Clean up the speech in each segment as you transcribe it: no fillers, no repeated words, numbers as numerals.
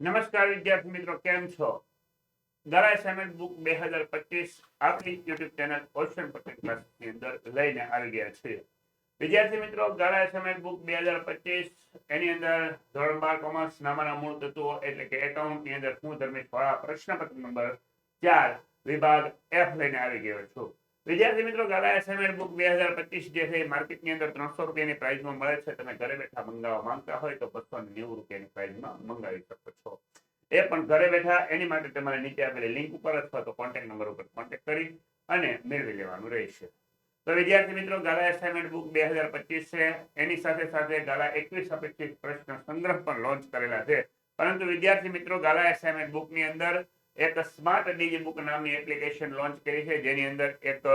નમસ્કાર વિદ્યાર્થી મિત્રો, કેમ છો? ગાળા એસાઇનમેન્ટ બુક 2025 આપણી યુટ્યુબ ચેનલ ઓશન પટેલ ક્લાસની અંદર લઈને આવી ગયા છે. વિદ્યાર્થી મિત્રો, ગાળા એસાઇનમેન્ટ બુક 2025 એની અંદર ધોરણ 12 કોમર્સ નામાના મૂળ તત્વો એટલે કે એકાઉન્ટની અંદર હું ધર્મેશ વાળા પ્રશ્નપત્ર નંબર 4 વિભાગ F લઈને આવી ગયો છું. વિદ્યાર્થી મિત્રો, ગાળા એસાઇનમેન્ટ બુક 2025 જે છે માર્કેટની અંદર 300 રૂપિયાની પ્રાઇસમાં મળે છે. તમે ઘરે બેઠા મંગાવવા માંગતા હોય તો 290 રૂપિયાની પ્રાઇસમાં મંગાવી શકો છો. એ પણ ઘરે બેઠા. એની માટે તમારે નીચે આપેલી લિંક ઉપર અથવા તો કોન્ટેક્ટ નંબર ઉપર કોન્ટેક્ટ કરી અને મેળવી લેવાનું રહેશે. તો વિદ્યાર્થી મિત્રો, ગાળા એસાઇનમેન્ટ બુક 2025 છે. એની સાથે સાથે ગાળા 21 અપેક્ષિત પ્રશ્ન સંગ્રહ પણ લોન્ચ કરેલા છે. પરંતુ વિદ્યાર્થી મિત્રો, ગાળા એસાઇનમેન્ટ બુકની અંદર એક સ્માર્ટ ડીજી બુક નામની એપ્લિકેશન લોન્ચ કરી છે, જેની અંદર એક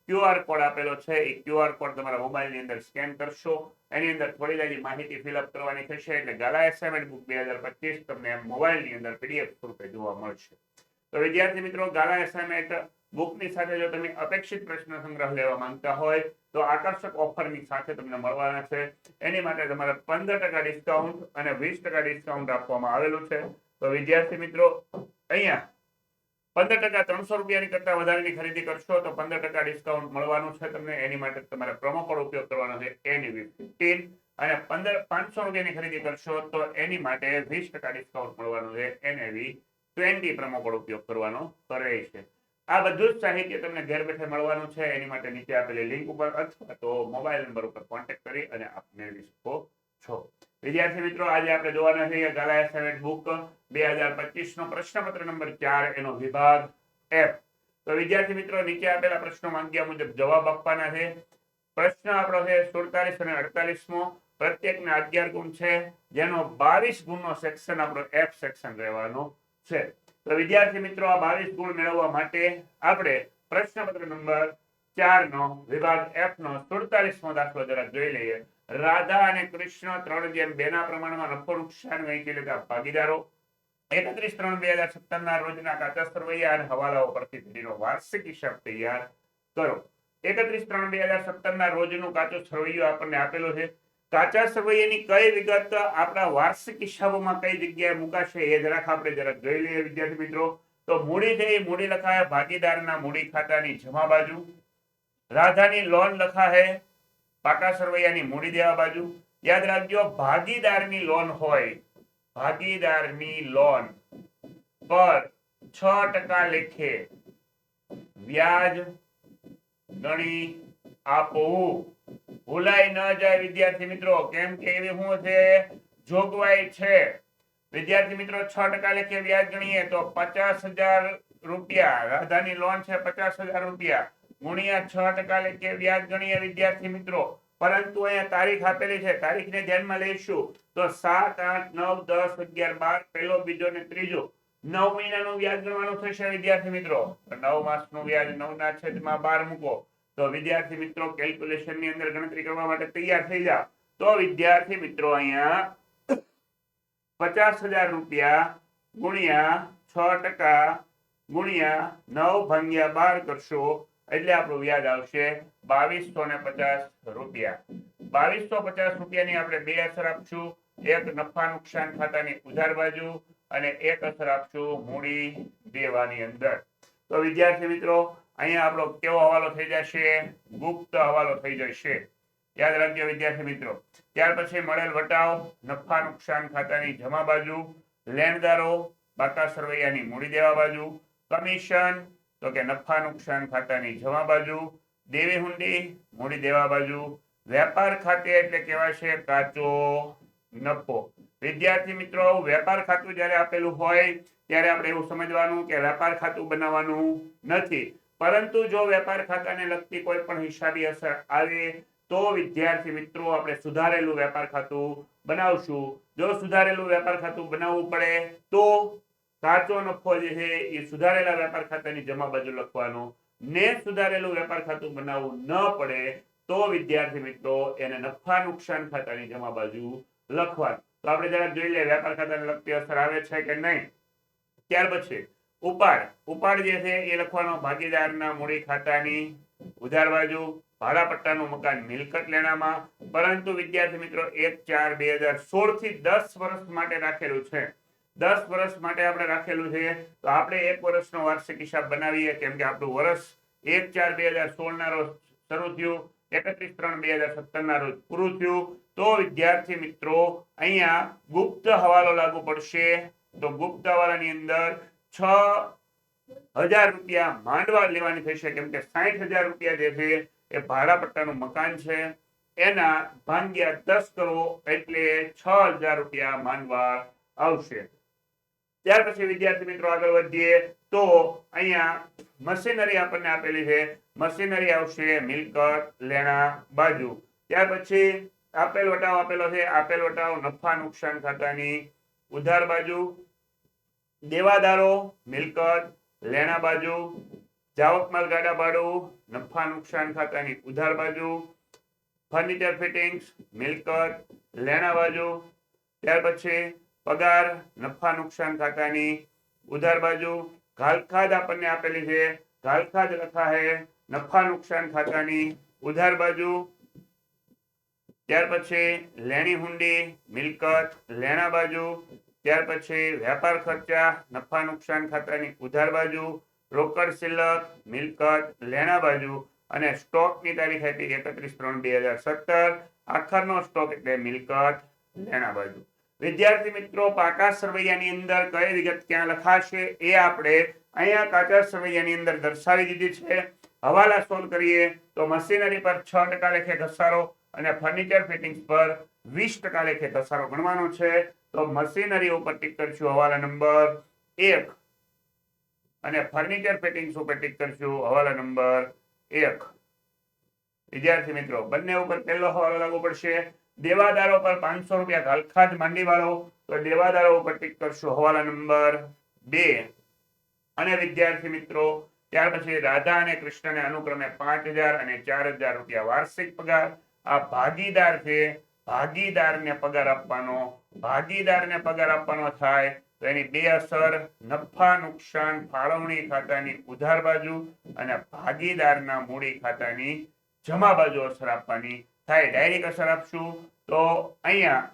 QR કોડ આપેલો છે. એ QR કોડ તમારા મોબાઈલની અંદર સ્કેન કરશો, એની અંદર થોડી ઘણી માહિતી ફિલઅપ કરવાની થશે એટલે ગાળા એસાઇનમેન્ટ બુક 2025 તમને મોબાઈલની અંદર PDF સ્વરૂપે જોવા મળશે. તો વિદ્યાર્થી મિત્રો, ગાળા એસાઇનમેન્ટ બુકની સાથે જો તમે અપેક્ષિત પ્રશ્ન સંગ્રહ લેવા માંગતા હોય તો આકર્ષક ઓફરની સાથે તમને મળવાના છે. એની માટે તમારે 15% ડિસ્કાઉન્ટ અને 20% ડિસ્કાઉન્ટ આપવામાં આવેલું છે. તો વિદ્યાર્થી મિત્રો, અહીંયા 15% 300 રૂપિયાની કરતા વધારેની ખરીદી કરશો તો 15% ડિસ્કાઉન્ટ મળવાનું છે તમને. એની માટે તમારે પ્રોમો કોડ ઉપયોગ કરવાનો છે NEV15 અને 500 રૂપિયાની ખરીદી કરશો તો એની માટે 20% ડિસ્કાઉન્ટ મળવાનું છે NEV20 પ્રોમો કોડ ઉપયોગ કરવાનો રહેશે. આ બધું જ સાહિત્ય તમને ઘર બેઠે મળવાનું છે. એની માટે નીચે આપેલી લિંક ઉપર અથવા તો મોબાઈલ નંબર ઉપર કોન્ટેક્ટ કરી અને આપ મેળવી શકો છો. વિદ્યાર્થી મિત્રો, આજે આપણે જોવાના છીએ ગાળા એસાઇનમેન્ટ બુક 2025 નો પ્રશ્નપત્ર નંબર 4 એનો વિભાગ F. તો વિદ્યાર્થી મિત્રો, નીચે આપેલા પ્રશ્નો માંગ્યા મુજબ જવાબ આપવાના છે. પ્રશ્ન આપણો છે 47 અને 48મો. પ્રત્યેકના 11 ગુણ છે, જેનો 22 ગુણનો સેક્શન આપણો F સેક્શન રહેવાનો છે. તો વિદ્યાર્થી મિત્રો, આ 22 ગુણ મેળવવા માટે આપણે પ્રશ્નપત્ર નંબર 4 નો વિભાગ F નો 47મો દાખલો જરા જોઈ લઈએ. રાધા અને કૃષ્ણ 3:2 ના પ્રમાણમાં નફો નુકસાન વહેંચી લેતા ભાગીદારો. 31/3/2017 ના રોજના કાચા સરવૈયા અને હવાલાઓ પરથી તેનો વાર્ષિક હિસાબ તૈયાર કરો. 31/3/2017 ના રોજનું કાચો સરવૈયો આપણને આપેલો છે. કાચા સરવૈયાની કઈ વિગત આપણા વાર્ષિક હિસાબોમાં કઈ જગ્યાએ મુકાશે એ જરાક આપણે જરાક જોઈ લઈએ વિદ્યાર્થી મિત્રો. તો મૂડી છે એ મૂડી લખાય ભાગીદારના મૂડી ખાતાની જમા બાજુ. રાધાની લોન લખાય પાકા સરવૈયાની મૂડી દેવા બાજુ. યાદ રાખજો, ભાગીદારની લોન હોય, ભાગીદારની લોન પર 6% લેખે વ્યાજ ગણી આપવું. ભૂલાઈ ન જાય વિદ્યાર્થી મિત્રો, કેમ કે એવી શું છે, જોગવાઈ છે. વિદ્યાર્થી મિત્રો, 6% લેખે વ્યાજ ગણીએ તો 50,000 રૂપિયા. રાધાની લોન છે 50,000 રૂપિયા ગુણ્યા 6% લેખે વ્યાજ ગણીએ વિદ્યાર્થી મિત્રો. પરંતુ અહીંયા તારીખ આપેલી છે, તારીખને ધ્યાનમાં લઈશું તો 7, 8, 9, 10, 11, 12 પહેલો, બીજો ને ત્રીજો 9 મહિનાનું વ્યાજ ગણવાનું થશે વિદ્યાર્થી મિત્રો. 9 માસનું વ્યાજ 9 ના છેદમાં 12 મૂકો તો વિદ્યાર્થી મિત્રો કેલ્ક્યુલેશન ની અંદર ગણતરી કરવા માટે તૈયાર થઈ જાઓ. તો વિદ્યાર્થી મિત્રો, અહીંયા 50,000 રૂપિયા ગુણ્યા 6% ગુણ્યા 9/12 કરશો એટલે આપણું વ્યાજ આવશે 2250 રૂપિયા. 2250 રૂપિયાની આપણે બે અસર આપશું. એક નફા નુકસાન ખાતાની ઉધાર બાજુ અને એક અસર આપશું મૂડી દેવાની અંદર. તો વિદ્યાર્થી મિત્રો, અહીંયા આપણો કેવો હવાલો થઈ જશે? ગુપ્ત હવાલો થઈ જશે. યાદ રાખજો વિદ્યાર્થી મિત્રો. ત્યાર પછી મળેલ વટાવ નફા નુકસાન ખાતાની જમા બાજુ. લેણદારો પાકા સરવૈયાની મૂડી દેવા બાજુ. કમિશન તો કે નફા નુકસાન ખાતાની જમા બાજુ. દેવી હુંડી મૂડી દેવા બાજુ. વેપાર ખાતે એટલે કહેવાશે કાચો નફો. વિદ્યાર્થી મિત્રો, વેપાર ખાતું જ્યારે આપેલું હોય ત્યારે આપણે એવું સમજવાનું કે વેપાર ખાતું બનાવવાનું નથી. પરંતુ જો વેપાર ખાતાને લગતી કોઈ પણ હિસાબી અસર આવે તો વિદ્યાર્થી મિત્રો આપણે સુધારેલું વેપાર ખાતું બનાવશું. જો સુધારેલું વેપાર ખાતું બનાવવું પડે તો કાચો નફો જે છે એ સુધારેલા વેપાર ખાતાની જમા બાજુ લખવાનો, ને સુધારેલું વેપાર ખાતું બનાવવું ન પડે તો વિદ્યાર્થી મિત્રો એને નફા નુકસાન ખાતાની જમા બાજુ લખવાનું. તો આપણે જરાક જોઈ લઈએ વેપાર ખાતાને લગતી અસર આવે છે કે નહીં. ત્યાર પછી ઉપાડ જે છે એ લખવાનો ભાગીદારના મૂડી ખાતાની ઉધાર બાજુ. ભાડા પટ્ટાનું મકાન મિલકત લેણામાં. પરંતુ વિદ્યાર્થી મિત્રો 1/4/2016 થી 10 વર્ષ માટે રાખેલું છે. 10 વર્ષ માટે આપણે રાખેલું છે, તો આપણે 1 વર્ષનો વાર્ષિક હિસાબ બનાવીએ, કેમ કે આપણું વર્ષ 1/4/2016 ના રોજ શરૂ થયું, 31/3/2017 ના રોજ પૂરું થયું. તો વિદ્યાર્થી મિત્રો અહીંયા ગુપ્ત હવાલો લાગુ પડશે. તો ગુપ્ત હવાલાની અંદર 6,000 રૂપિયા માંડવા લેવાની થશે, કેમ કે 60,000 રૂપિયા જે છે એ ભાડા પટ્ટાનું મકાન છે, એના ભાગ્યા 10 કરો એટલે 6,000 રૂપિયા માંડવા આવશે. ત્યાર પછી વિદ્યાર્થી મિત્રો આગળ વધીએ તો અહીંયા મશીનરી આપણને આપેલી છે. મશીનરી આવશે મિલકત લેણા બાજુ. ત્યાર પછી આપેલ વટાવ આપેલો છે. આપેલ વટાવ નફા નુકસાન ખાતાની ઉધાર બાજુ. દેવાદારો મિલકત લેણા બાજુ. જાવક માલ ગાડા ભાડું નફા નુકસાન ખાતાની ઉધાર બાજુ. ફર્નિચર ફિટિંગ્સ મિલકત લેણા બાજુ. ત્યાર પછી પગાર નફા નુકસાન ખાતાની ઉધાર બાજુ. ઘાલખાદ આપણને આપેલી છે. ઘાલખાદ લખા હે નફા નુકસાન ખાતાની ઉધાર બાજુ. ત્યાર પછી લેણી હુંડી મિલકત લેણા બાજુ. ત્યાર પછી વેપાર ખર્ચા નફા નુકસાન ખાતાની ઉધાર બાજુ. રોકડ શિલ્લક મિલકત લેણા બાજુ. અને સ્ટોકની તારીખ હતી 31/3/2017. આખરનો સ્ટોક એટલે મિલકત લેણા બાજુ. વિદ્યાર્થી મિત્રો પાકા સરવૈયાની અંદર કઈ વિગત ક્યાં લખાશે એ આપણે અહીંયા કાચા સરવૈયાની અંદર દર્શાવી દીધી છે. હવાલા સોલ્વ કરીએ તો મશીનરી પર 6% લેખે ઘસારો અને ફર્નિચર ફિટિંગ્સ પર 20% લેખે ઘસારો ગણવાનો છે. તો મશીનરી ઉપર ટીક કરશું હવાલા નંબર 1 અને ફર્નિચર ફિટિંગ્સ ઉપર ટીક કરશું હવાલા નંબર 1. વિદ્યાર્થી મિત્રો બંને ઉપર પહેલો હવાલો લાગુ પડશે. દેવાદારો પર 500 રૂપિયા ઘાલખાદ માંડી વાળો, તો દેવાદારો ઉપર ટીક કરશું હવાલા નંબર 2. અને વિદ્યાર્થી મિત્રો ત્યાર પછી રાધા અને કૃષ્ણને અનુક્રમે 5,000 અને 4,000 રૂપિયા વાર્ષિક પગાર. આ ભાગીદાર છે, ભાગીદારને પગાર આપવાનો. ભાગીદારને પગાર આપવાનો થાય તો એની બે અસર નફા નુકસાન ફાળવણી ખાતાની ઉધાર બાજુ અને ભાગીદારના મૂડી ખાતાની જમા બાજુ અસર આપવાની થાય. ડાયરેક્ટ અસર આપશું તો અહીંયા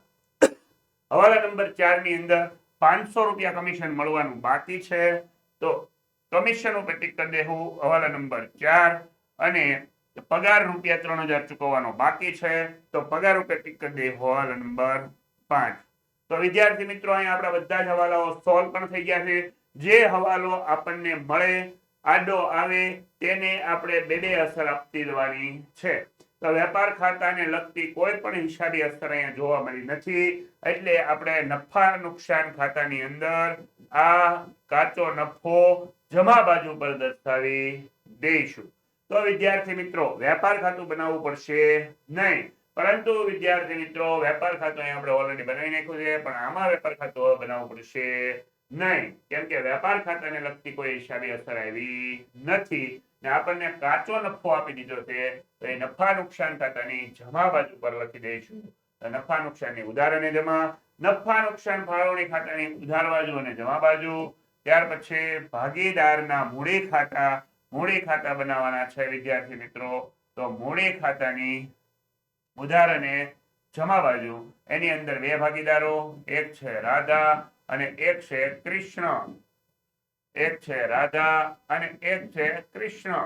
હવાલા નંબર 4 ની અંદર 500 રૂપિયા કમિશન મળવાનું બાકી છે, તો કમિશન ઉપર ટીક કરી દેવું હવાલા નંબર 4. અને પગાર રૂપિયા 3,000 ચૂકવવાનો બાકી છે, તો પગાર ઉપર ટીક કરી દેવું હવાલા નંબર 5. તો વિદ્યાર્થી મિત્રો અહીંયા આપણા બધા જ હવાલાઓ સોલ્વ પણ થઈ ગયા છે. જે હવાલો આપણને મળે આડો આવે તેને આપણે બે અસર આપતી જવાની છે. તો વેપાર ખાતાને લગતી કોઈ પણ હિસાબી અસર અહીંયા જોવા મળી નથી, એટલે આપણે નફા નુકસાન ખાતાની અંદર આ કાચો નફો જમા બાજુ પર દર્શાવી દઈશું. તો વિદ્યાર્થી મિત્રો વેપાર ખાતું બનાવવું પડશે નહીં, પરંતુ વિદ્યાર્થી મિત્રો વેપાર ખાતું અહીંયા આપણે ઓલરેડી બનાવી નાખ્યું છે, પણ આમાં વેપાર ખાતું બનાવવું પડશે નહીં, કેમ કે વેપાર ખાતાને લગતી કોઈ હિસાબી અસર આવી નથી ને આપણને કાચો નફો આપી દીધો છે. તો એ નફા નુકસાન ખાતાની જમા બાજુ પર લખી દઈશું. નફા નુકસાનની ઉધાર અને જમા, નફા નુકસાન ફાળવણી ખાતાની ઉધાર બાજુ અને જમા બાજુ. ત્યાર પછી ભાગીદારના મૂડી ખાતા બનાવવાના છે વિદ્યાર્થી મિત્રો. તો મૂડી ખાતાની ઉધાર અને જમા બાજુ. એની અંદર બે ભાગીદારો, એક છે રાધા અને એક છે કૃષ્ણ. એક છે રાધા અને એક છે કૃષ્ણ.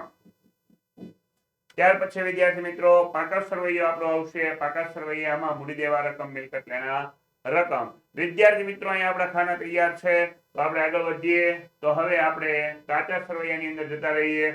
ત્યાર પછી વિદ્યાર્થી મિત્રો પાકા સરવૈયો આપણો આવશે. પાકા સરવૈયામાં મૂડી દેવા રકમ મિલકત લેણા રકમ. વિદ્યાર્થી મિત્રો અહીંયા આપણા ખાના તૈયાર છે, તો આપણે આગળ વધીએ. તો હવે આપણે કાચા સરવૈયાની અંદર જતા રહીએ.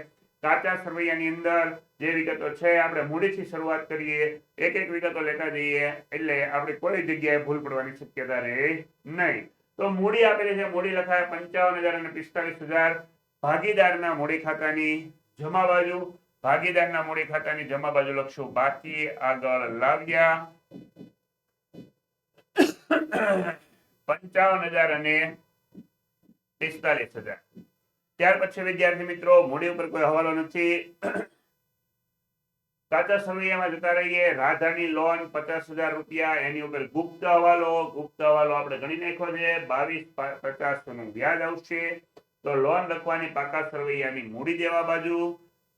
કાચા સરવૈયાની અંદર જે વિગતો છે આપણે મૂડીથી શરૂઆત કરીએ, એક એક વિગતો લેતા જઈએ, એટલે આપણે કોઈ જગ્યાએ ભૂલ પડવાની શક્યતા રહે નહીં. તો મૂડી આપેલી છે. મૂડી લખાય 55,000 અને 45,000. ભાગીદારના મૂડી ખાતાની જમા બાજુ. ભાગીદારના મૂડી ખાતાની જમા બાજુ લખશું બાકી આગળ લાવ્યા 55,000 અને 45,000. ત્યાર પછી વિદ્યાર્થી મિત્રો મૂડી ઉપર કોઈ હવાલો નથી. કાચા સરવૈયામાં જતા રહીએ. રાધાની લોન 50,000 રૂપિયા, એની ઉપર ગુપ્ત હવાલો આપણે ગણી નાખ્યો છે. 22,50 નું વ્યાજ આવશે. તો લોન લખવાની પાકા સરવૈયાની મૂડી દેવા બાજુ.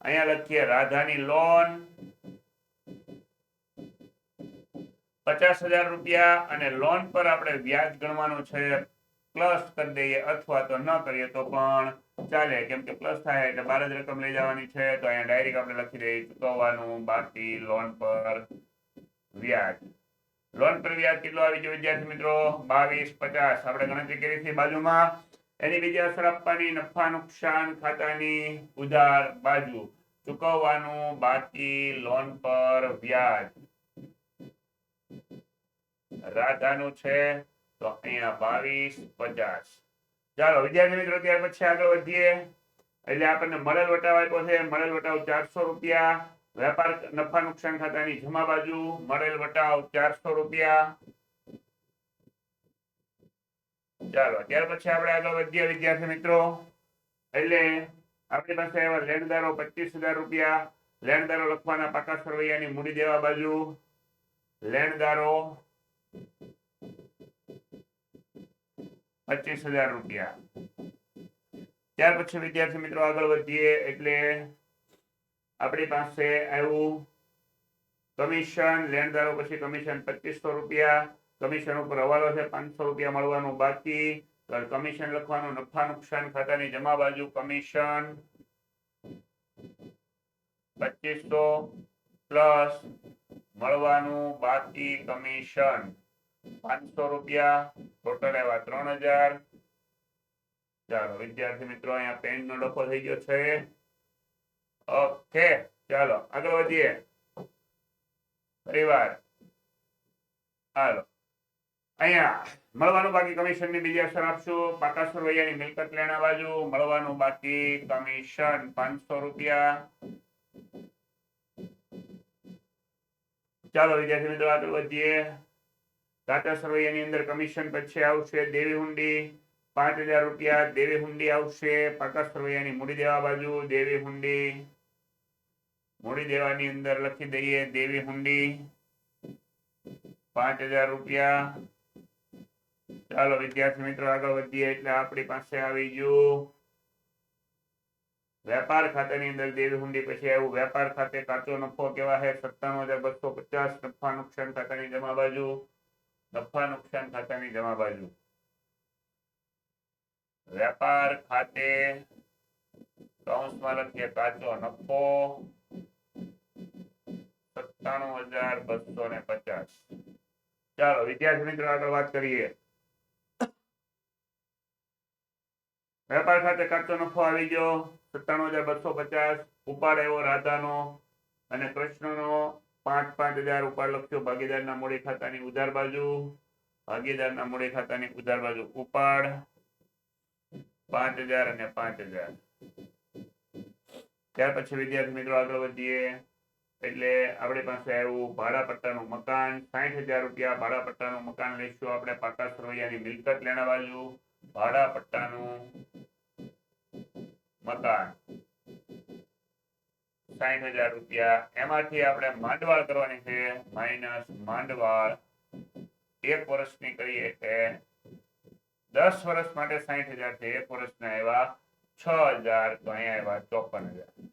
અહીંયા લખીએ રાધાની લોન 50,000 રૂપિયા અને લોન પર આપણે વ્યાજ ગણવાનું છે પ્લસ કરી દઈએ અથવા તો ન કરીએ તો પણ ચાલે, કેમ કે પ્લસ થાય એટલે બાર જ રકમ લઈ જવાની છે. તો અહીંયા ડાયરેક્ટ આપણે લખી દઈએ ચૂકવવાનું બાકી લોન પર વ્યાજ. લોન પર વ્યાજ કેટલું આવી ગયું વિદ્યાર્થી મિત્રો? 2250. આપણે ગણતરી કરી છે બાજુમાં. એની બીજી અસર આપવાની નફા નુકસાન ખાતાની ઉધાર બાજુ. ચૂકવવાનું બાકી લોન પર વ્યાજ રાધાનું છે, તો અહીંયા 2250. ચાલો વિદ્યાર્થી મિત્રો ત્યાર પછી આગળ વધીએ. એટલે આપણને મળેલ વટાવ આપ્યો છે. મળેલ વટાવ 400 રૂપિયા. વેપાર નફા નુકસાન ખાતાની જમા બાજુ મળેલ વટાવ 400 રૂપિયા. ચાલો ત્યાર પછી આપણે આગળ વધીએ વિદ્યાર્થી મિત્રો. એટલે આપણી પાસે એવા લેણદારો 25,000 રૂપિયા. લેણદારો લખવાના પાકા સરવૈયાની મૂડી દેવા બાજુ. લેણદારો 25,000 રૂપિયા. ત્યાર પછી વિદ્યાર્થી મિત્રો આગળ વધીએ. એટલે આપણી પાસે આવ્યું કમિશન. લેણદારો પછી કમિશન 2500 રૂપિયા. કમિશન ઉપર હવાલો છે 500 રૂપિયા મળવાનું બાકી. કમિશન લખવાનું નફા નુકસાન ખાતાની જમા બાજુ કમિશન 2500 પ્લસ મળવાનું બાકી કમિશન 500 રૂપિયા. ટોટલ આવ્યા 3000. ચાલો વિદ્યાર્થી મિત્રો અહીંયા પેન નો ડખો થઈ ગયો છે. ઓકે ચાલો આગળ વધીએ. પરિવાર હાલો અહીંયા મળવાનું બાકી કમિશન ની બીજી અસર આપશું. પાકા સરવૈયાની મિલકત લેણા બાજુ મળવાનું બાકી કમિશન 500 રૂપિયા. ચાલો વિદ્યાર્થી મિત્રો આગળ વધીએ. કાચા સરવૈયાની અંદર કમિશન પછી આવશે દેવી હુંડી 5000 રૂપિયા. દેવી હુંડી આવશે પાકા સરવૈયાની મૂડી દેવા બાજુ. દેવી હુંડી મૂડી દેવાની અંદર લખી દઈએ દેવી હુંડી 5000 રૂપિયા. ચાલો વિદ્યાર્થી મિત્રો આગળ વધીએ. એટલે આપણી પાસે આવી ગયું વેપાર ખાતાની અંદર દેવી હુંડી. પછી આવ્યું વેપાર ખાતે કાચો નફો કેવા છે 97,250. નફા નુકસાન ખાતાની જમા બાજુ. નફા નુકસાન ખાતાની જમા બાજુ વેપાર ખાતે કૌંસમાં લખીએ કાચો નફો 97,250. ચાલો વિદ્યાર્થી મિત્રો આગળ વાત કરીએ. વેપાર ખાતે કાચો નફો આવી ગયો 97,250. ઉપાડ આવ્યો રાધાનો અને કૃષ્ણનો 5,000 ઉપાડ લખ્યો ભાગીદારના મૂડી ખાતાની ઉધાર બાજુ. ભાગીદારના મૂડી ખાતાની ઉધાર બાજુ ઉપાડ 5,000 અને 5,000. ત્યાર પછી વિદ્યાર્થી મિત્રો આગળ વધીએ. એટલે આપણી પાસે આવ્યું ભાડા પટ્ટાનું મકાન 60,000 રૂપિયા. ભાડા પટ્ટાનું મકાન લઈશું આપણે પાકા સરવૈયાની મિલકત લેણા બાજુ. ભાડા પટ્ટાનું મકાન 60,000 રૂપિયા. એમાંથી આપણે માંડવાળ કરવાની છે માઇનસ માંડવાળ 1 વર્ષની કરીએ એટલે 10 વર્ષ માટે 60,000 છે. 1 વર્ષના એવા 6,000. તો અહીંયા આવ્યા 54,000.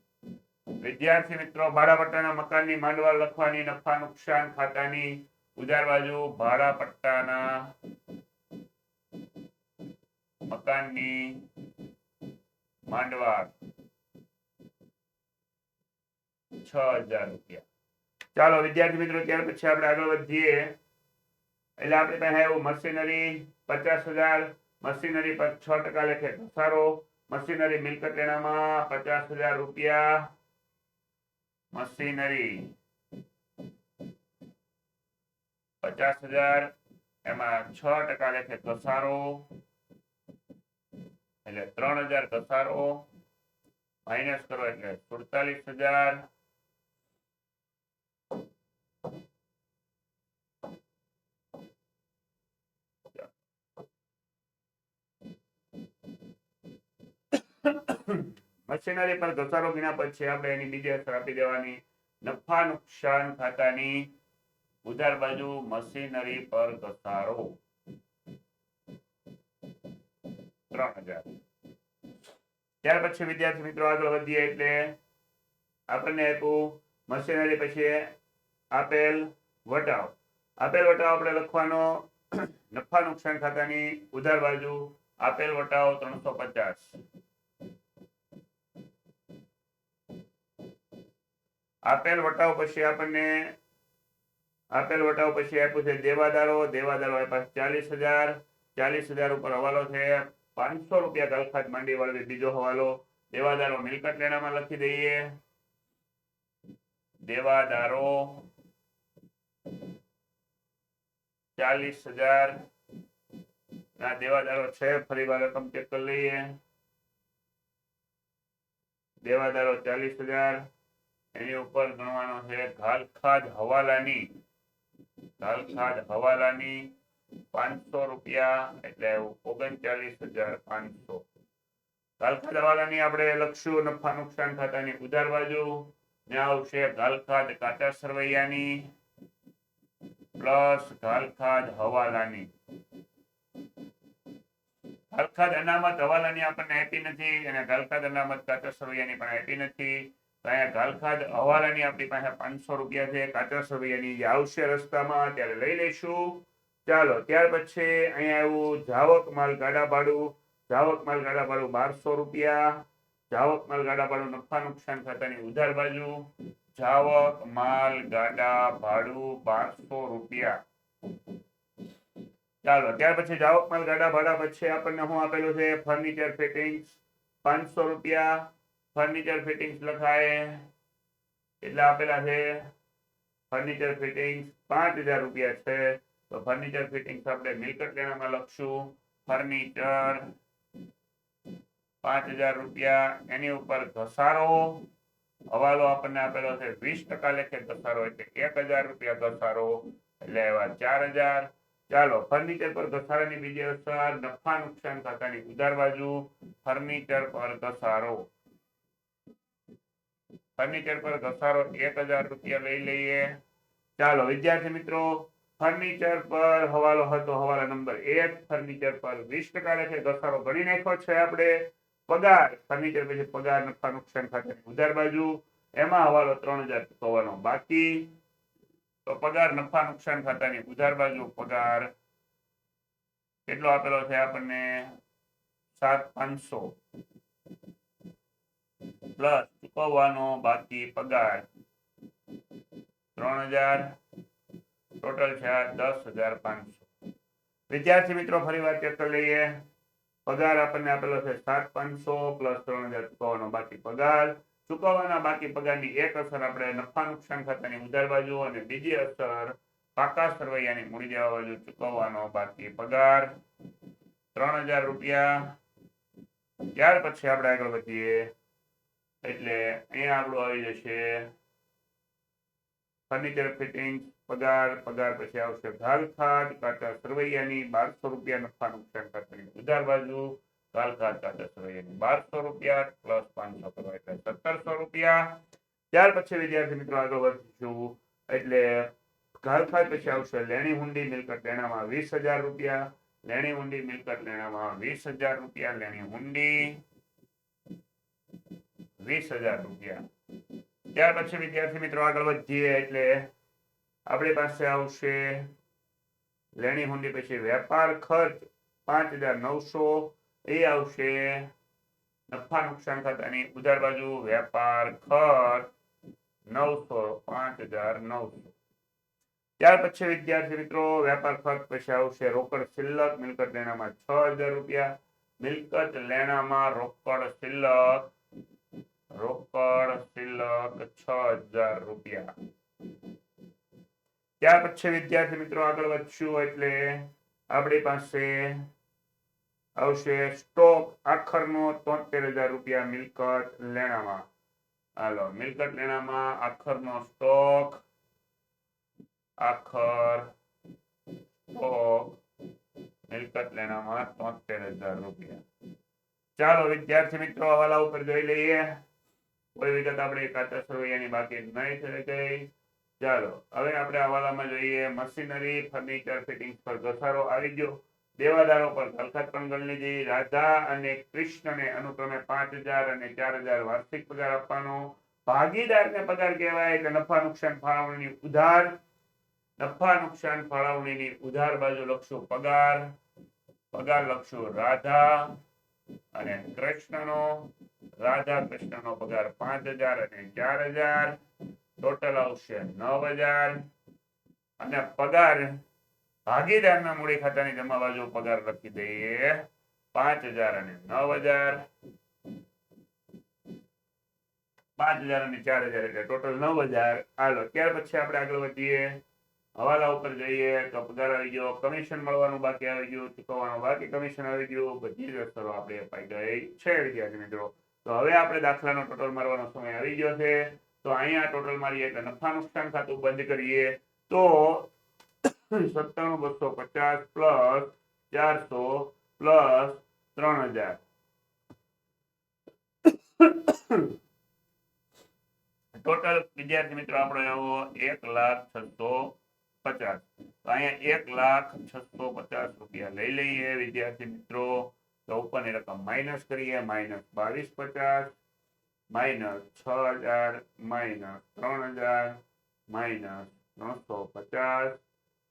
વિદ્યાર્થી મિત્રો ભાડા પટ્ટાના મકાનની માંડવાળ લખવાની નફા નુકસાન ખાતાની ઉધાર બાજુ. ભાડા પટ્ટાના મકાનની માંડવાળ 6,000 રૂપિયા. ચાલો વિદ્યાર્થી મિત્રો ત્યાર પછી આપણે આગળ વધીએ. એટલે આપણી પાસે આવ્યું મશીનરી 50,000. મશીનરી પર 6% લેખે ઘસારો. મશીનરી મિલકત લેણામાં 50,000 રૂપિયા. મશીનરી 50,000 એમાં 6% લેખે ઘસારો એટલે 3,000 ઘસારો માઇનસ કરો એટલે 47,000. મશીનરી પર ઘસારો ગણ્યા પછી આપણે એની બીજી અસર આપી દેવાની નફા નુકસાન ખાતાની ઉધાર બાજુ. મશીનરી પર ઘસારો 3,000. ત્યાર પછી વિદ્યાર્થી મિત્રો આગળ વધીએ. એટલે આપણને આપ્યું મશીનરી પછી આપેલ વટાવ. આપેલ વટાવ આપણે લખવાનો નફા નુકસાન ખાતાની ઉધાર બાજુ આપેલ વટાવો 350, આપેલ વટાવ પછી આપણને આપ્યું છે દેવાદારો આપ્યા 40,000, 40,000 ઉપર હવાલો છે 500 રૂપિયા ગલખાત માંડી વાળવી બીજો હવાલો. દેવાદારો મિલકત લેણામાં લખી દઈએ. દેવાદારો 40,000 ના દેવાદારો છે. ફરી વાર રકમ ચેક કરી લઈએ. દેવાદારો 40,000, એની ઉપર ગણવાનો છે ઘાલખાદ હવાલાની 500 રૂપિયા એટલે 39,500. ઘાલખાદ હવાલાની આપણે લખશું નફા નુકસાન ખાતાની ઉધાર બાજુ. ત્યાં આવશે ઘાલખાદ કાચા સરવૈયાની પ્લસ ઘાલખાદ હવાલાની. ઘાલખાદ અનામત હવાલાની આપણને આપી નથી અને ઘાલખાદ અનામત કાચા સરવૈયાની પણ આપી નથી. તો અહીંયા ઘાલખાદ હવાલાની આપણી પાસે 500 રૂપિયા છે. કાચા સરવૈયાની જે આવશે રસ્તામાં ત્યારે લઈ લઈશું. ચાલો ત્યાર પછી અહીંયા આવ્યું જાવક માલ ગાડા ભાડું. જાવક માલ ગાડા ભાડું 1200 રૂપિયા. જાવક માલ ગાડા ભાડું નફા નુકસાન ખાતાની ઉધાર બાજુ. જાવક માલ ગાડા ભાડું 1200 રૂપિયા. ચાલો ત્યાર પછી જાવક માલ ગાડા ભાડા પછી આપણને શું આપેલું છે ફર્નિચર ફિટિંગ્સ 500 રૂપિયા. ફર્નિચર ફિટિંગ્સ લખાય એટલે આપેલા છે ફર્નિચર ફિટિંગ્સ 5,000 રૂપિયા છે. તો ફર્નિચર ફિટિંગ્સ આપણે મિલકત લેણામાં લખશું. ફર્નિચર 5,000 રૂપિયા. એની ઉપર ઘસારો હવાલો આપણને આપેલો છે 20% લેખે ઘસારો એટલે 1,000 રૂપિયા ઘસારો એટલે એવા 4,000. ચાલો ફર્નિચર પર ઘસારાની બીજી અસર નફા નુકસાન ખાતાની ઉધાર બાજુ. ફર્નિચર પર ઘસારો ફર્નિચર પર ઘસારો 1,000 રૂપિયા લઈ લઈએ. ચાલો વિદ્યાર્થી મિત્રો ફર્નિચર પર હવાલો હતો હવાલા નંબર 1. ફર્નિચર પર 20% લેખે ઘસારો ગણી નાખ્યો છે આપણે. પગાર ફર્નિચર પછી પગાર નફા નુકસાન ખાતાની ઉધાર બાજુ. એમાં હવાલો 3,000 ચૂકવવાનો બાકી. તો પગાર નફા નુકસાન ખાતાની ઉધાર બાજુ પગાર કેટલો આપેલો છે આપણને 7,500 પ્લસ ચૂકવવાનો બાકી પગાર 3,000 ટોટલ છે 10,500. વિદ્યાર્થી મિત્રો ફરી વાર ચેક કરી લઈએ. પગાર આપણને આપેલો છે 7,500 પ્લસ 3,000 ચૂકવવાનો બાકી પગાર. ચૂકવવાના બાકી પગારની એક અસર આપણે નફા નુકસાન ખાતાની ઉધાર બાજુ અને બીજી અસર પાકા સરવૈયાની મૂડી દેવા બાજુ ચૂકવવાનો બાકી પગાર 3,000 રૂપિયા. ત્યાર પછી આપણે આગળ વધીએ એટલે અહીંયા આપણું આવી જશે ફર્નિચર ફિટિંગ પગાર. પગાર પછી આવશે ઘાલખાદ કાચા સરવૈયાની 1,200 રૂપિયા નફા નુકસાન ખાતાની ઉધાર બાજુ. ઘાલખાદ કાચા સરવૈયાની 1,200 રૂપિયા પ્લસ 500 કરવા એટલે 1,700 રૂપિયા. ત્યાર પછી વિદ્યાર્થી મિત્રો આગળ વધીશું એટલે ઘાલખાદ પછી આવશે લેણી હુંડી મિલકત લેણામાં 20,000 રૂપિયા. લેણી હુંડી મિલકત લેણામાં 20,000 રૂપિયા. લેણી હુંડી 20,000 રૂપિયા. ત્યાર પછી વિદ્યાર્થી મિત્રો આગળ વધીએ એટલે આપણી પાસે આવશે લેણી હુંડી પછી વેપાર ખર્ચ 5,900 એ આવશે નફા નુકસાન ખાતાની ઉધાર બાજુ. વેપાર ખર્ચ 900 5,900. ત્યાર પછી વિદ્યાર્થી મિત્રો વેપાર ખર્ચ પછી આવશે રોકડ શિલ્લક મિલકત લેણામાં 6,000 રૂપિયા. મિલકત લેણામાં રોકડ શિલ્લક 6,000 રૂપિયા. ત્યાર પછી વિદ્યાર્થી મિત્રો આગળ વધશું એટલે આપણી પાસે આવશે સ્ટોક આખરનો 73,000 રૂપિયા મિલકત લેણામાં. હાલો મિલકત લેણામાં આખરનો સ્ટોક આખર સ્ટોક મિલકત લેણામાં 73,000 રૂપિયા. ચાલો વિદ્યાર્થી મિત્રો હવાલા ઉપર જોઈ લઈએ. કોઈ વિગત આપણે કાચા સરવૈયાની બાકી નહીં થઈ ગઈ. ચાલો હવે આપણે હવાલામાં જોઈએ મશીનરી ફર્નિચર ફિટિંગ્સ પર ઘસારો આવી ગયો. દેવાદારો પર ઘાલખાદ પણ ગણી લીધી. રાધા અને કૃષ્ણને અનુક્રમે 5,000 અને 4,000 વાર્ષિક પગાર આપવાનો. ભાગીદારને પગાર કહેવાય એટલે નફા નુકસાન ફાળવણીની ઉધાર નફા નુકસાન ફાળવણીની ઉધાર બાજુ લખશું પગાર, પગાર લખશું રાધા અને કૃષ્ણનો, રાધા કૃષ્ણનો પગાર 5000 અને 4000, ટોટલ આવશે 9000 અને પગાર ભાગીદારના મૂડી ખાતાની જમા બાજુ પગાર લખી દઈએ 5000 અને 9000, 5000 અને 4000 એટલે ટોટલ 9000. હાલો ત્યાર પછી આપણે આગળ વધીએ, હવાલા ઉપર જઈએ તો પગાર આવી ગયો, કમિશન મળવાનું બાકી આવી ગયું, ચૂકવવાનું બાકી કમિશન આવી ગયું, બધી જ અસરો આપણે અપાઈ ગઈ છે વિદ્યાર્થી મિત્રો. તો હવે આપણે દાખલાનો ટોટલ મારવાનો સમય આવી ગયો છે. તો અહીંયા ટોટલ મારીએ એટલે નફા નુકસાન ખાતું બંધ કરીએ તો 97250 પ્લસ 400 પ્લસ 3000 ટોટલ વિદ્યાર્થી મિત્રો આપણો આવો 1,06,50. તો અહીંયા 1,06,50 રૂપિયા લઈ લઈએ વિદ્યાર્થી મિત્રો. તો ઉપરની રકમ માઇનસ કરીએ, -2250 -6000 -3000 -950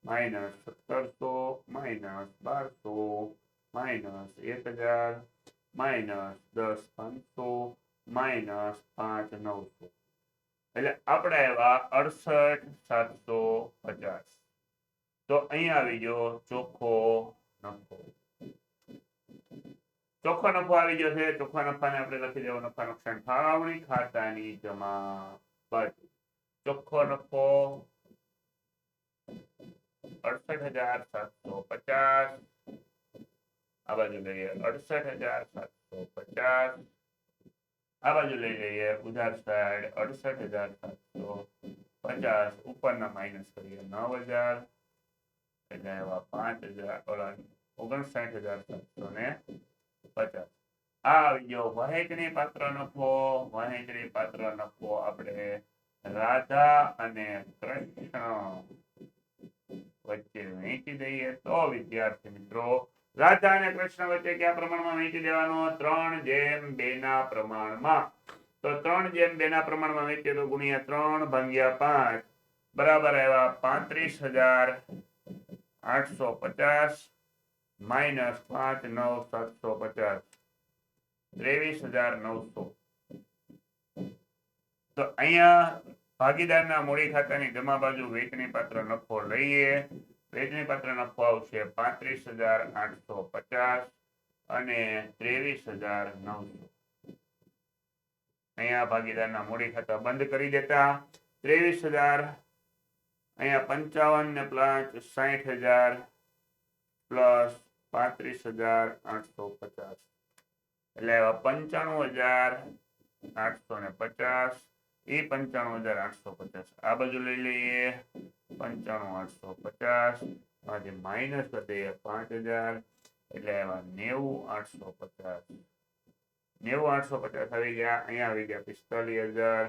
-1700 -1200 -1000 -10,500 -5,900. એટલે આપણે આવ્યા 68,750. તો અહીંયા આવી ગયો ચોખ્ખો નફો. ચોખ્ખો નફો આવી ગયો છે. ચોખ્ખા નફાને આપણે લખી દેવો નફા નુકસાન ફાળવણી ખાતાની જમા બાજુ. ચોખ્ખો નફો 68,750. આ બાજુ લઈએ 68,750. આ બાજુ લઈ લઈએ ઉધાર સાઈડ 68,750. ઉપરના માઇનસ કરીએ 9000 એટલે એવા 5000 59,750. આ આવી ગયો વહેંચણી પાત્ર નફો. વહેંચણી પાત્ર નફો આપણે રાધા અને કૃષ્ણ વચ્ચે વહેંચી દઈએ તો વિદ્યાર્થી મિત્રો રાધા અને કૃષ્ણ વચ્ચે કયા પ્રમાણમાં વહેંચી દેવાનો? 3:2 ના પ્રમાણમાં. તો 3:2 ના પ્રમાણમાં વહેંચીએ તો ગુણ્યા 3/5 બરાબર આવ્યા 35,850 માઇનસ 5,9,750 23,900. તો અહીંયા ભાગીદારના મૂડી ખાતાની જમા બાજુ વેચણી પાત્ર નફો લઈએ. વેચણી પાત્ર નફો આવશે 35,850 અને 23,900. અહીંયા ભાગીદારના મૂડી ખાતા બંધ કરી દેતા 23,000 અહીંયા 55 ને પ્લસ 60,000 પ્લસ 35,850 એટલે 95,850. એ 95,850 આ બાજુ લઈ લઈએ 95,850 માંથી માઇનસ કરીએ 5,000 એટલે એવા 90,850. 90,850 આવી ગયા. અહીંયા આવી ગયા 45,000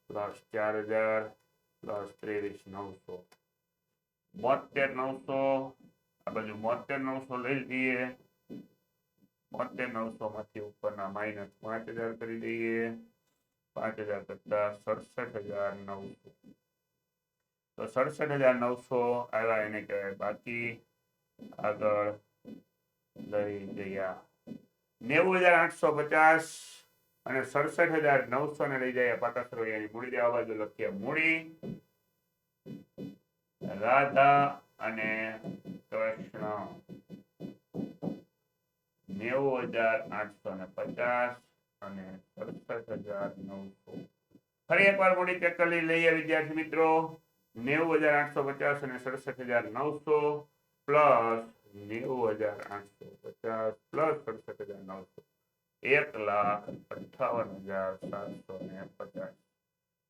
પ્લસ 4,000 પ્લસ 23,900 72,900. આ બાજુ 72,900 લઈ લઈએ. 72,900 માંથી ઉપરના માઇનસ 5,000 કરી દઈએ. 5,000 કરતા 67,900. તો 67,900 આવ્યા એને કહેવાય બાકી. આગળ લઈ ગયા 90,850 અને 67,900 ને લઈ જાય પાટાસરોયાની મૂડી દેવા બાજુ લખીએ મૂડી રાધા અને કૃષ્ણ 90,850 અને 67,900. ફરી એકવાર મૂડી ચેક કરી લઈએ વિદ્યાર્થી મિત્રો. 90,850 અને 67,900 plus 90,850 plus 67,900 1,58,750.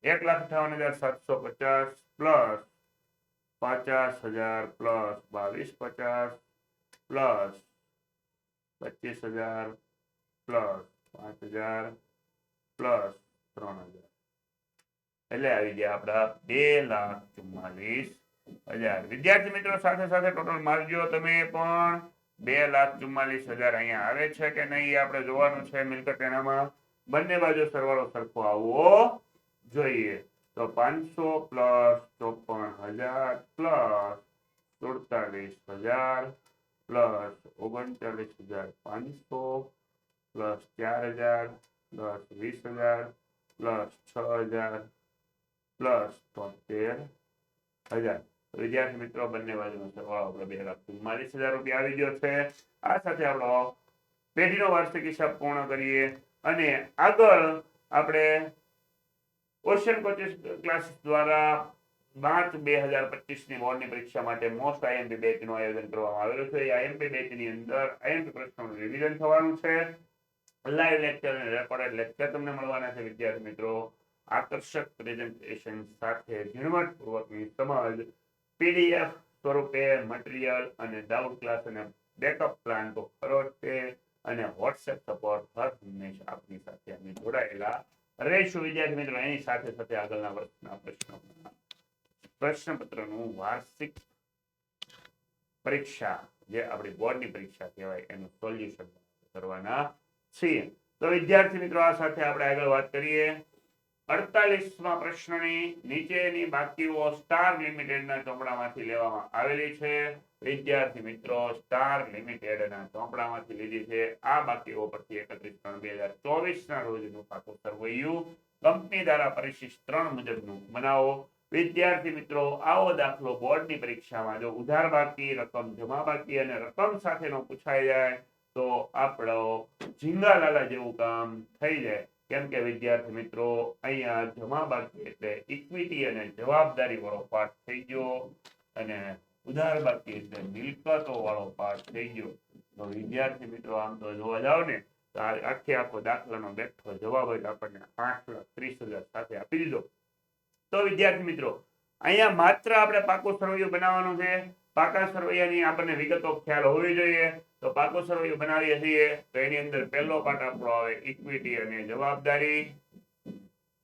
1,58,750 plus 50,000 plus 22,50 plus 25,000 plus 5,000 plus 3,000 એટલે આવી ગયા આપડા 2,44,000. વિદ્યાર્થી મિત્રો સાથે સાથે ટોટલ મારજો તમે પણ. 2,44,000 અહીંયા આવે છે કે નહીં આપણે જોવાનું છે. મિલકત એનામાં બંને બાજુ સરવાળો સરખો આવવો જોઈએ. તો 500 plus 54,000 plus 47,000 plus 39,500 plus 4,000 plus 20,000 plus 6,000 plus 73,000. વિદ્યાર્થી મિત્રો બંને બાજુનો સરવાળો આપણે 2,44,000 રૂપિયા આવી ગયો છે. આ સાથે આપણો પેઢીનો વાર્ષિક હિસાબ પૂર્ણ કરીએ અને આગળ આપણે ઓશન કોચિંગ ક્લાસીસ દ્વારા માર્ચ 2025 ની બોર્ડની પરીક્ષા માટે મોસ્ટ આઈએમપી બેચનું આયોજન કરવામાં આવેલું છે. આઈએમપી બેચની અંદર આઈએમપી પ્રશ્નોનું રિવિઝન થવાનું છે. લાઈવ લેક્ચર અને રેકોર્ડેડ લેક્ચર તમને મળવાના છે. વિદ્યાર્થી મિત્રો આકર્ષક પ્રેઝન્ટેશન સાથે ઝીણવટપૂર્વકની સમજ પીડીએફ સ્વરૂપે મટીરીયલ અને ડાઉટ ક્લાસ અને બેકઅપ પ્લાન તો ખરો છે અને વોટ્સએપ સપોર્ટ હર હંમેશા આપની સાથે અમે જોડાયેલા રહીશું. વિદ્યાર્થી મિત્રો એની સાથે સાથે આગળના વર્ષના પ્રશ્નપત્રનું વાર્ષિક પરીક્ષા જે આપણી બોર્ડની પરીક્ષા કહેવાય એનું સોલ્યુશન કરવાના છીએ. તો વિદ્યાર્થી મિત્રો આ સાથે આપણે આગળ વાત કરીએ 48મા પ્રશ્નની નીચેની બાકીઓ સ્ટાર લિમિટેડના ચોપડામાંથી લેવામાં આવેલી છે. વિદ્યાર્થી મિત્રો સ્ટાર લિમિટેડના ચોપડામાંથી લીધી છે. આ બાકીઓ પરથી 31/3/2024 ના રોજનું ખાતું સરવૈયું કંપની દ્વારા પરિશિષ્ટ 3 મુજબનું બનાવો. વિદ્યાર્થી મિત્રો આવો દાખલો બોર્ડની પરીક્ષામાં જો ઉધાર બાકી, રકમ જમા બાકી અને રકમ સાથેનો પૂછાઈ જાય તો આપણો ઝીંગાલાલા જેવું કામ થઈ જાય. કેમ કે વિદ્યાર્થી મિત્રો અહીંયા જમા બાકી એટલે ઇક્વિટી અને જવાબદારી વાળો પાઠ થઈ ગયો અને ઉધાર બાકી એટલે મિલકતો વાળો પાઠ થઈ ગયો. તો વિદ્યાર્થી મિત્રો આમ તો જોવા જાવ ને તો આખો દાખલાનો બેઠો જવાબ જ આપણને 8,30,000 સાથે આપી દીધો. તો વિદ્યાર્થી મિત્રો અહીંયા માત્ર આપણે પાકું સરવૈયું બનાવવાનું છે. પાકા સરવૈયાની આપણને વિગતો ખ્યાલ હોવી જોઈએ. તો પાકું સરવૈયું બનાવીએ છીએ તો એની અંદર પહેલો પાઠ આપણો આવે ઇક્વિટી અને જવાબદારી.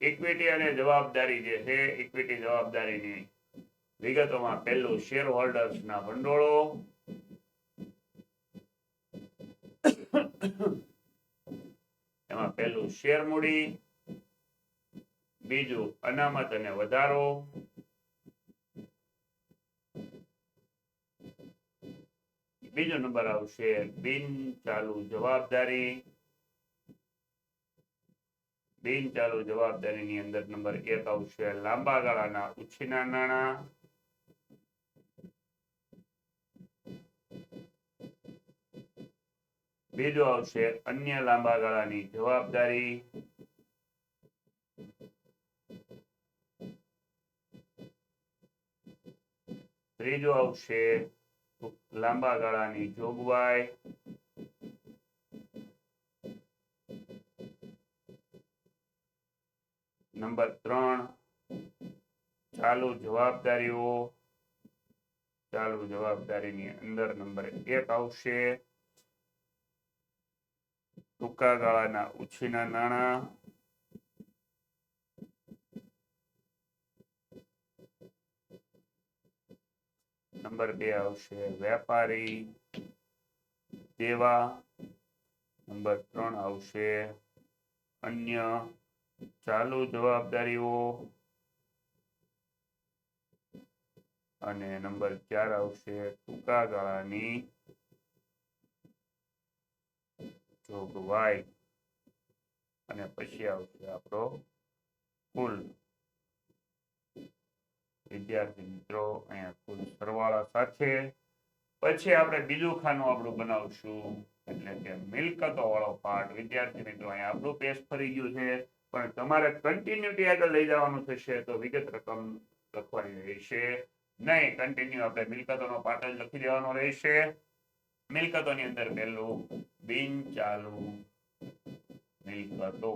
ઇક્વિટી અને જવાબદારી જે છે ઇક્વિટી જવાબદારીની વિગતોમાં પહેલું શેર હોલ્ડર્સના ભંડોળો, એમાં પહેલું શેર મૂડી, બીજું અનામત અને વધારો, બીજો નંબર આવશે બિન ચાલુ જવાબદારી. બિન ચાલુ જવાબદારીની અંદર નંબર 1 આવશે લાંબા ગાળાના ઉછીના નાણાં, બીજો આવશે અન્ય લાંબા ગાળાની જવાબદારી, ત્રીજો આવશે લાંબા ગાળાની જોગવાઈ, નંબર 3 ચાલુ જવાબદારીઓ. ચાલુ જવાબદારીની અંદર નંબર 1 આવશે ટૂંકા ગાળાના ઉછીના નાણાં, નંબર 2 આવશે વેપારી દેવા, નંબર 3 આવશે અન્ય ચાલુ જવાબદારીઓ અને નંબર 4 આવશે ટૂંકા ગાળાની જોગવાઈ અને પછી આવશે આપણો કુલ. વિદ્યાર્થી મિત્રો અહીંયા કુલ સરવાળા સાથે પછી આપણે બીજું ખાનું આપણું બનાવશું એટલે કે મિલકતો વાળો પાર્ટ. વિદ્યાર્થી મિત્રો અહીંયા આપણું પેજ ફરી ગયું છે પણ તમારે કન્ટિન્યુટી આગળ લઈ જવાનું થશે તો વિગત રકમ લખવાની રહેશે નહીં. કન્ટિન્યુ આપણે મિલકતોનો પાર્ટ જ લખી દેવાનો રહેશે. મિલકતોની અંદર પહેલું બિન ચાલુ મિલકતો.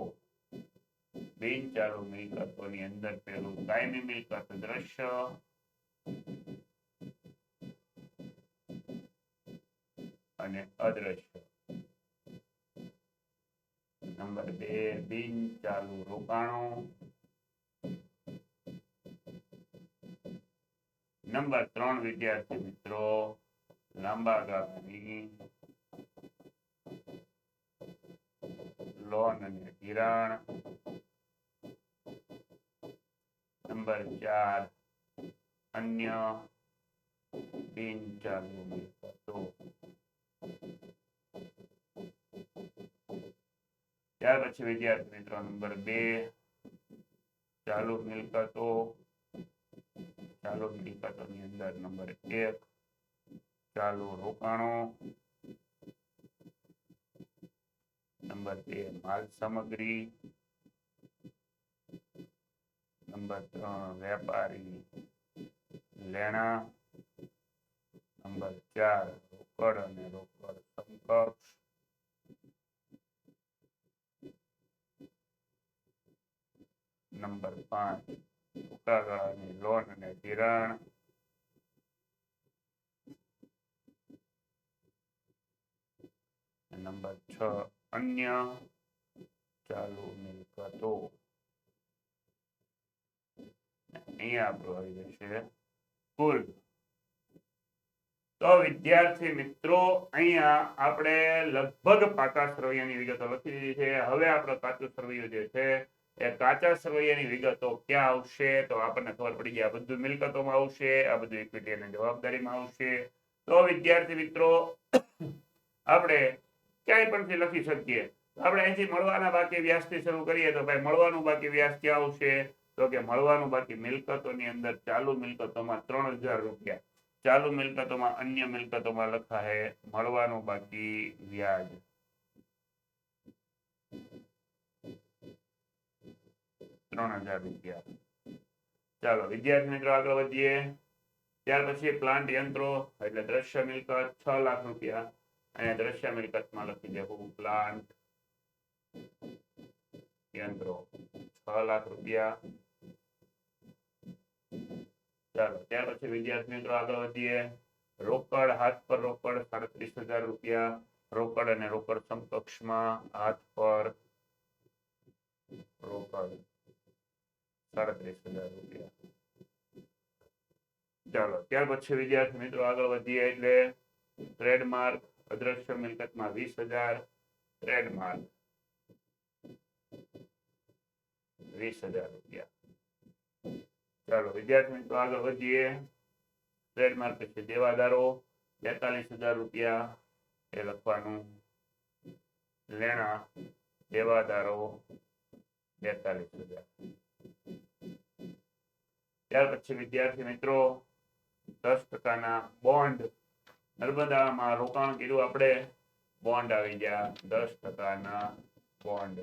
બિન ચાલુ મિલકતોની અંદર પહેલું કાયમી મિલકત દ્રશ્ય, અને અદ્રશ્ય. નંબર 2 બિન ચાલુ રોકાણો, નંબર 3 વિદ્યાર્થી મિત્રો લાંબા ગાળાની લોન અને ધિરાણ, નંબર 4 અન્ય બિન ચાલુ મિલકતો. ત્યાર પછી વિદ્યાર્થી મિત્રો નંબર 2 ચાલુ મિલકતો. ચાલુ મિલકતોની અંદર નંબર 1 ચાલુ રોકાણો, નંબર 2 માલ સામગ્રી, નંબર 3 વેપારી લેણા, નંબર 4 રોકડ અને રોકડ સમકક્ષ, નંબર 5 ટૂંકા ગાળાની લોન અને ધિરાણ, નંબર 6 અન્ય ચાલુ મિલકતો. અહીંયા આપણું આવી જશે કુલ. તો વિદ્યાર્થી મિત્રો અહીંયા આપણે લગભગ પાકા સરવૈયાની વિગતો લખી દીધી છે. હવે આપણે કાચું સરવૈયું જે છે એ કાચા સરવૈયાની વિગતો ક્યાં આવશે તો આપણને ખબર પડી ગઈ. આ બધું મિલકતોમાં આવશે, આ બધું ઇક્વિટી અને જવાબદારીમાં આવશે. તો વિદ્યાર્થી મિત્રો આપણે ક્યાંય પણથી લખી શકીએ. આપણે અહીંથી મળવાના બાકી વ્યાજથી શરૂ કરીએ તો ભાઈ મળવાનું બાકી વ્યાજ ક્યાં આવશે તો કે મળવાનું બાકી મિલકતોની અંદર ચાલુ મિલકતોમાં 3000 રૂપિયા, ચાલુ મિલકતોમાં અન્ય મિલકતોમાં લખાય મળવાનું બાકી વ્યાજ. ₹3000. ચાલો વિદ્યાર્થી મિત્રો આગળ વધીએ. ત્યાર પછી પ્લાન્ટ યંત્રો એટલે દ્રશ્ય મિલકત 6 લાખ રૂપિયા. અહીંયા દ્રશ્ય મિલકતમાં લખી દેવું પ્લાન્ટ યંત્રો 6 લાખ રૂપિયા. ચાલો ત્યાર પછી વિદ્યાર્થી મિત્રો આગળ વધીએ. રોકડ હાથ પર રોકડ 37,000 રૂપિયા. રોકડ અને રોકડ સમકક્ષમાં હાથ પર રોકડ 37,000 રૂપિયા. ચાલો ત્યાર પછી વિદ્યાર્થી મિત્રો આગળ વધીએ એટલે ટ્રેડમાર્ક અદ્રશ્ય મિલકતમાં 20,000. ટ્રેડમાર્ક 20,000 રૂપિયા. ચાલો વિદ્યાર્થી મિત્રો આગળ વધીએ. ટ્રેડમાર્ક પછી દેવાદારો 42,000 રૂપિયા એ લખવાનું. લેણા દેવાદારો 42,000. ત્યાર પછી વિદ્યાર્થી મિત્રો 10% બોન્ડ. નર્મદામાં રોકાણ કર્યું આપણે, બોન્ડ આવી ગયા 10% બોન્ડ.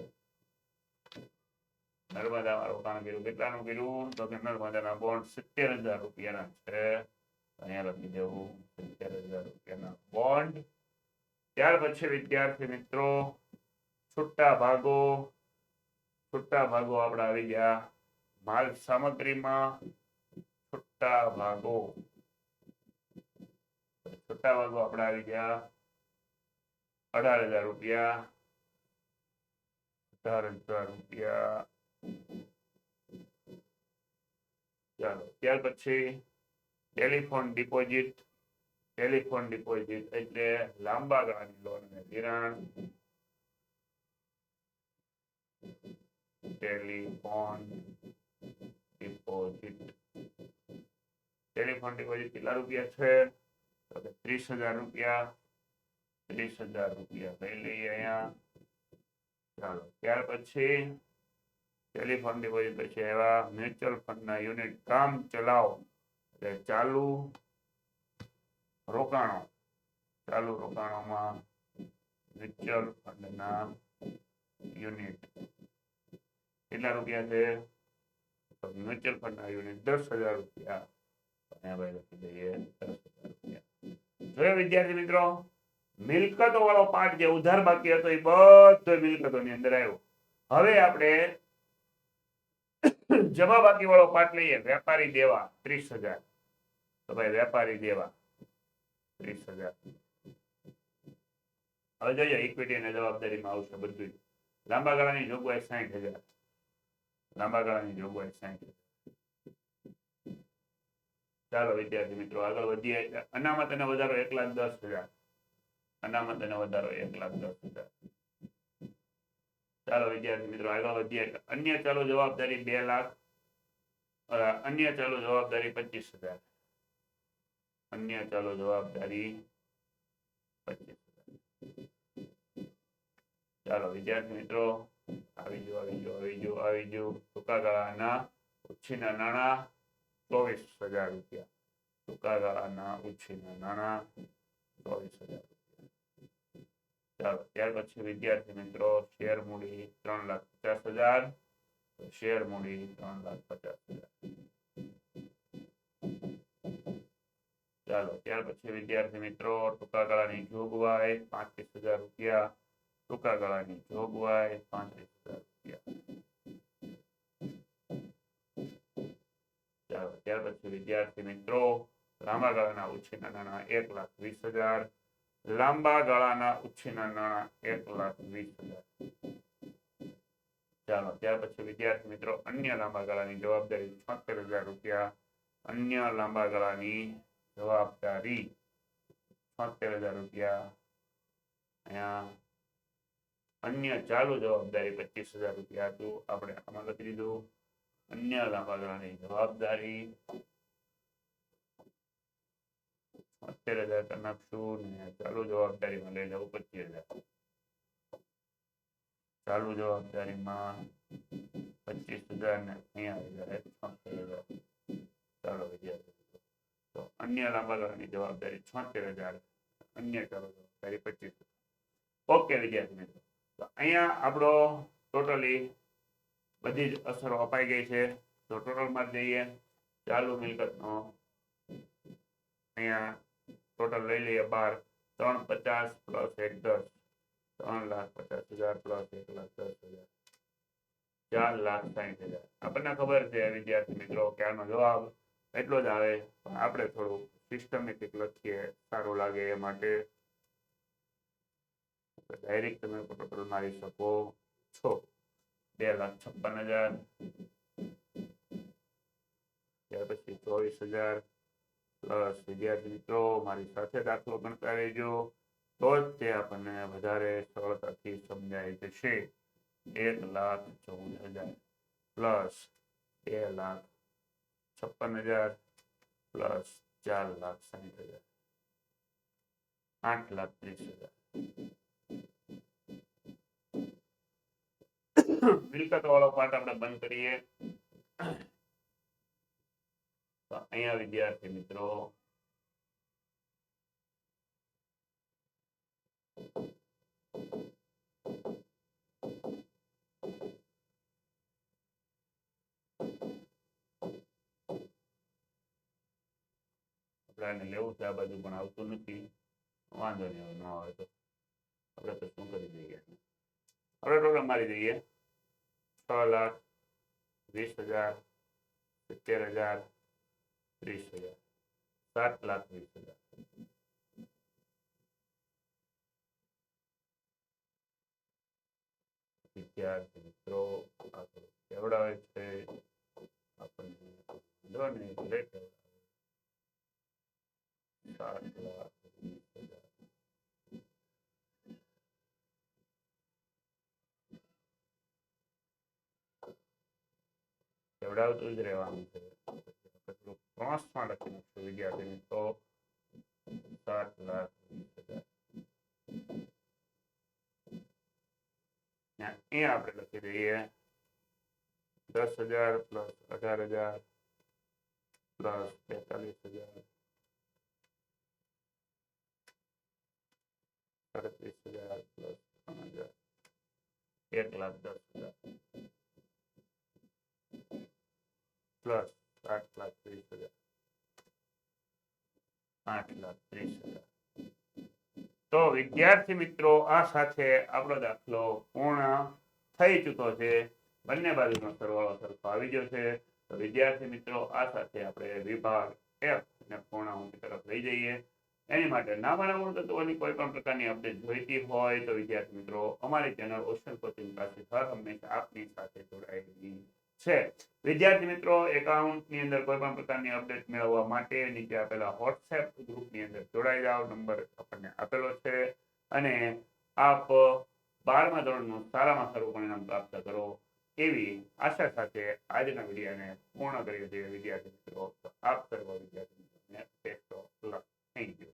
નર્મદામાં રોકાણ કર્યું, કેટલાનું કર્યું તો કે નર્મદાના બોન્ડ 70,000 રૂપિયાના છે. અહીંયા લખી દેવું 70,000 રૂપિયાના બોન્ડ. ત્યાર પછી વિદ્યાર્થી મિત્રો છૂટા ભાગો. છૂટા ભાગો આપણે આવી ગયા માલ સામગ્રીમાં. છૂટા ભાગો આપણે આવી ગયા 18,000 રૂપિયા. 18,000 રૂપિયા. ચાલો ત્યાર પછી ટેલિફોન ડિપોઝિટ. ટેલિફોન ડિપોઝિટ એટલે લાંબા ગાળાની લોન અને ધિરાણ. Telephone deposit. ટેલિફોન ડિપોઝિટ કેટલા રૂપિયા છે તો કે 30,000 રૂપિયા. 30,000 રૂપિયા લઈ લઈએ અહીંયા. ચાલો ત્યાર પછી ટેલિફોન ડિપોઝિટ પછી એવા મ્યુચ્યુઅલ ફંડના યુનિટ કામ ચલાવ એટલે ચાલુ રોકાણો. ચાલુ રોકાણોમાં મ્યુચ્યુઅલ ફંડના યુનિટ કેટલા રૂપિયા છે તો મ્યુચ્યુઅલ ફંડના યુનિટ 10,000 રૂપિયા. લખી દઈએ 10,000 રૂપિયા. જોયો વિદ્યાર્થી મિત્રો મિલકતો વાળો પાઠ જે ઉધાર બાકી હતો એ બધો મિલકતોની અંદર આવ્યો. હવે આપણે જમા બાકી વાળો પાઠ લઈએ. વેપારી દેવા 30,000. તો ભાઈ વેપારી દેવા 30,000. હવે જોઈએ ઇક્વિટી અને જવાબદારીમાં આવશે બધું. લાંબા ગાળાની જોગવાઈ 60,000. લાંબા ગાળાની જોગવાઈ 60,000. ચાલો વિદ્યાર્થી મિત્રો આગળ વધીએ. અનામત અને વધારો 1,10,000. અનામત અને વધારો 1,10,000. ચાલો વિદ્યાર્થી મિત્રો આગળ વધીએ. અન્ય ચાલુ જવાબદારી 2 લાખ. અન્ય ચાલુ જવાબદારી 25,000, અન્ય ચાલુ જવાબદારી 25,000. ચાલો વિદ્યાર્થી મિત્રો, આવી ગયું ટૂંકા ગાળાના ઉછીના નાણાં 24,000 રૂપિયા, ટૂંકા ગાળાના ઉછીના નાણાં 24,000. ચાલો ત્યાર પછી વિદ્યાર્થી મિત્રો શેર મૂડી 3,50,000, શેર મૂડી 3,50,000. ચાલો ત્યાર પછી વિદ્યાર્થી મિત્રો ટૂંકા ગાળાની જોગવાઈ 35,000 રૂપિયા, ટૂંકા ગાળાની જોગવાઈ 35,000 રૂપિયા. ચાલો ત્યાર પછી વિદ્યાર્થી મિત્રો લાંબા ગાળાના ઉછીના નાણાં 1,20,000, લાંબા ગાળાના ઉછીના નાણાં 1,20,000. ચાલો ત્યાર પછી વિદ્યાર્થી મિત્રો અન્ય લાંબા ગાળાની જવાબદારી 76,000 રૂપિયા, અન્ય લાંબા ગાળાની જવાબદારી 76,000 રૂપિયા. અહીંયા અન્ય ચાલુ જવાબદારી 25,000 રૂપિયા હતું, આપણે આમાં લખી દીધું અન્ય લાંબા ગાળાની જવાબદારી 76,000 કરી નાખશું ને ચાલુ જવાબદારીમાં લઈ જવું 25,000. ચાલુ જવાબદારીમાં 25,000 ને અહીંયા આવી જાય 76,000. ચાલો વિદ્યાર્થી તો અન્ય લાંબા ગાળાની જવાબદારી 76,000, અન્ય ચાલુ જવાબદારી 25,000. ઓકે વિદ્યાર્થી મિત્રો, તો અહીંયા આપણો ટોટલી બધી જ અસરો અપાઈ ગઈ છે. તો ટોટલમાં જઈએ, ચાલુ મિલકતનો અહીંયા ટોટલ લઈ લઈએ 12, 350 પ્લસ 1,10, 3,50,000 પ્લસ 1,10,000, 4,60,000. આપણને ખબર છે વિદ્યાર્થી મિત્રો કે આનો જવાબ એટલો જ આવે, પણ આપણે થોડું સિસ્ટમેટિક લખીએ સારું લાગે એ માટે ડાયરેક્ટ તમે ટોટલ મારી શકો છો. 2,56,000, ત્યાર પછી 24,000 પ્લસ વિદ્યાર્થી મિત્રો મારી સાથે દાખલો ગણતા રહેજો, તો જ તે આપણને વધારે સરળતાથી સમજાય જશે. 1,14,000 પ્લસ 2,56,000 પ્લસ 4,60,000, 8,30,000. મિલકત વાળો પાર્ટ આપણે બંધ કરીએ. તો અહીંયા વિદ્યાર્થી મિત્રો આપણે લેવું છે, આ બાજુ પણ આવતું નથી, વાંધો નહીં, ન આવે તો આપણે તો શું કરી દઈએ, આપણે ટોટલ મારી દઈએ 6,20,000, 70,000, 30,000, 7,20,000. વિદ્યાર્થી મિત્રો કેવડાવે છે આપણને 7,20,000. કેવડાવતું જ રહેવાનું છે. ક્રોસમાં લખી નાખશું વિદ્યાર્થી મિત્રો 7,20,000. અહીંયા આપણે લખી દઈએ 10,000 પ્લસ 18,000 પ્લસ 43,000, 38,000 પ્લસ 3,000, 1,10,000 પ્લસ 8,30,000, 8,30,000. તો વિદ્યાર્થી મિત્રો આ સાથે આપણો દાખલો પૂર્ણ થઈ ચૂક્યો છે. બંને બાજુનો સરવાળો સરખો આવી ગયો છે. તો વિદ્યાર્થી મિત્રો આ સાથે આપણે વિભાગ F ને પૂર્ણાંક તરફ લઈ જઈએ. એની માટે નાના મૂળ તત્વોની કોઈ પણ પ્રકારની અપડેટ જોઈતી હોય તો વિદ્યાર્થી મિત્રો અમારી ચેનલ ઓશન કોચિંગ ક્લાસીસ હર હંમેશા આપની સાથે જોડાયેલી છે. વિદ્યાર્થી મિત્રો એકાઉન્ટની અંદર કોઈ પણ પ્રકારની અપડેટ મેળવવા માટે નીચે આપેલા વોટ્સએપ ગ્રુપની અંદર જોડાઈ જાઓ. નંબર આપણને આપેલો છે અને આપ 12મા ધોરણનું સારામાં સારું પરિણામ પ્રાપ્ત કરો એવી આશા સાથે આજના વિડીયોને પૂર્ણ કરીએ છીએ વિદ્યાર્થી મિત્રો. આપ સર્વ વિદ્યાર્થી મિત્રોને best of luck. Thank you.